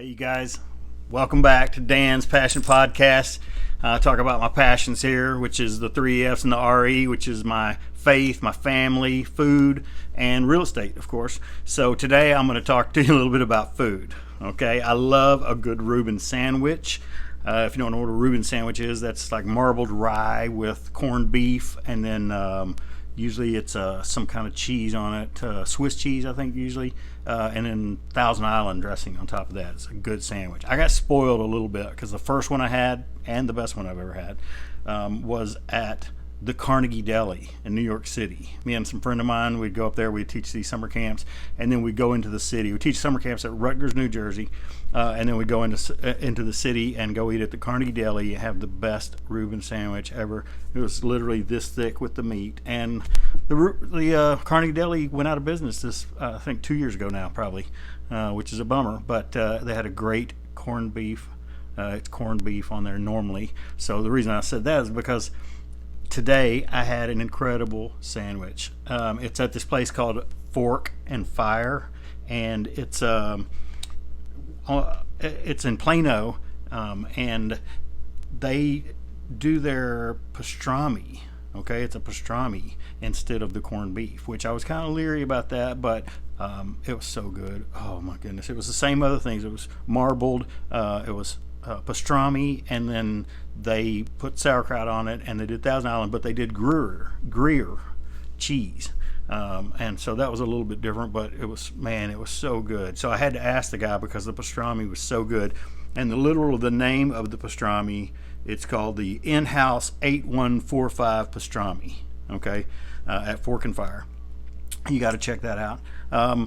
Hey, you guys. Welcome back to Dan's Passion Podcast. Talk about my passions here, which is the 3 F's and the RE, which is my faith, my family, food, and real estate, of course. So today I'm going to talk to you a little bit about food. Okay, I love a good Reuben sandwich. If you don't know what a Reuben sandwich is, that's like marbled rye with corned beef, and then usually it's some kind of cheese on it, Swiss cheese, I think, usually, and then Thousand Island dressing on top of that. It's a good sandwich. I got spoiled a little bit because the first one I had, and the best one I've ever had, was at the Carnegie Deli in New York City. Me and some friend of mine, we'd go up there, we'd teach these summer camps, and then we'd go into the city. We teach summer camps at Rutgers, New Jersey, and then we'd go into the city and go eat at the Carnegie Deli, have the best Reuben sandwich ever. It was literally this thick with the meat, and the Carnegie Deli went out of business this, I think 2 years ago now, probably, which is a bummer, but they had a great corned beef. It's corned beef on there normally. So the reason I said that is because today I had an incredible sandwich. It's at this place called Fork and Fire, and it's in Plano, and they do their pastrami. Okay, it's a pastrami instead of the corned beef, which I was kind of leery about that, but it was so good. Oh my goodness, it was the same other things. It was marbled. It was pastrami, and then they put sauerkraut on it, and they did Thousand Island, but they did Gruyere cheese, and so that was a little bit different, but it was so good. So I had to ask the guy because the pastrami was so good, and the name of the pastrami, it's called the In-House 8145 pastrami. Okay, at Fork and Fire. You got to check that out. I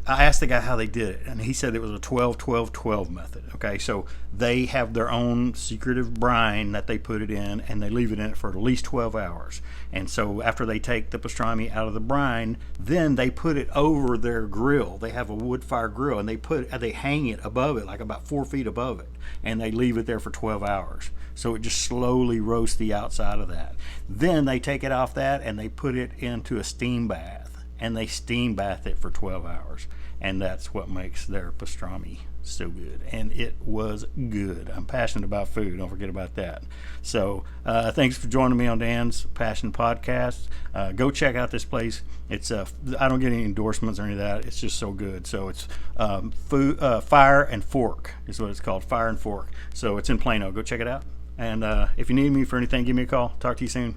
asked the guy how they did it, and he said it was a 12-12-12 method. Okay, so they have their own secretive brine that they put it in, and they leave it in it for at least 12 hours. And so after they take the pastrami out of the brine, then they put it over their grill. They have a wood fire grill, and they hang it above it, like about 4 feet above it, and they leave it there for 12 hours. So it just slowly roasts the outside of that. Then they take it off that, and they put it into a steam bath. And they steam bath it for 12 hours. And that's what makes their pastrami so good. And it was good. I'm passionate about food. Don't forget about that. So thanks for joining me on Dan's Passion Podcast. Go check out this place. It's I don't get any endorsements or any of that. It's just so good. So it's Fire and Fork is what it's called. Fire and Fork. So it's in Plano. Go check it out. And if you need me for anything, give me a call. Talk to you soon.